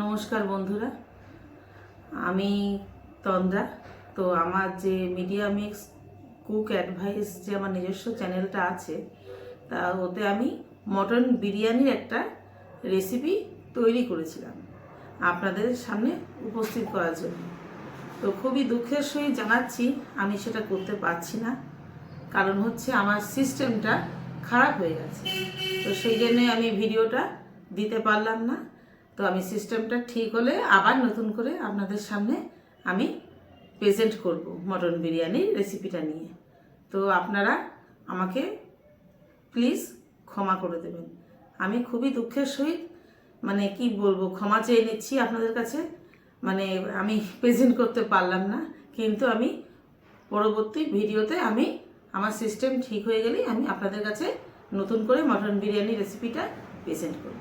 নমস্কার বন্ধুরা, আমি তন্দ্রা। তো আমার যে মিডিয়া মিক্স কুক অ্যাডভাইস যে আমার নিজস্ব চ্যানেলটা আছে, তা ওতে আমি মটন বিরিয়ানির একটা রেসিপি তৈরি করেছিলাম আপনাদের সামনে উপস্থিত করার জন্য। তো খুবই দুঃখের সহিত জানাচ্ছি আমি সেটা করতে পারছি না, কারণ হচ্ছে আমার সিস্টেমটা খারাপ হয়ে গেছে। তো সেই জন্যে আমি ভিডিওটা দিতে পারলাম না। তো আমি সিস্টেমটা ঠিক হলে আবার নতুন করে আপনাদের সামনে আমি প্রেজেন্ট করব মটন বিরিয়ানির রেসিপিটা নিয়ে। তো আপনারা আমাকে প্লিজ ক্ষমা করে দেবেন। আমি খুবই দুঃখের সহিত কি বলবো, ক্ষমা চেয়ে নিচ্ছি আপনাদের কাছে। আমি প্রেজেন্ট করতে পারলাম না, কিন্তু আমি পরবর্তী ভিডিওতে আমার সিস্টেম ঠিক হয়ে গেলেই আমি আপনাদের কাছে নতুন করে মটন বিরিয়ানি রেসিপিটা প্রেজেন্ট করব।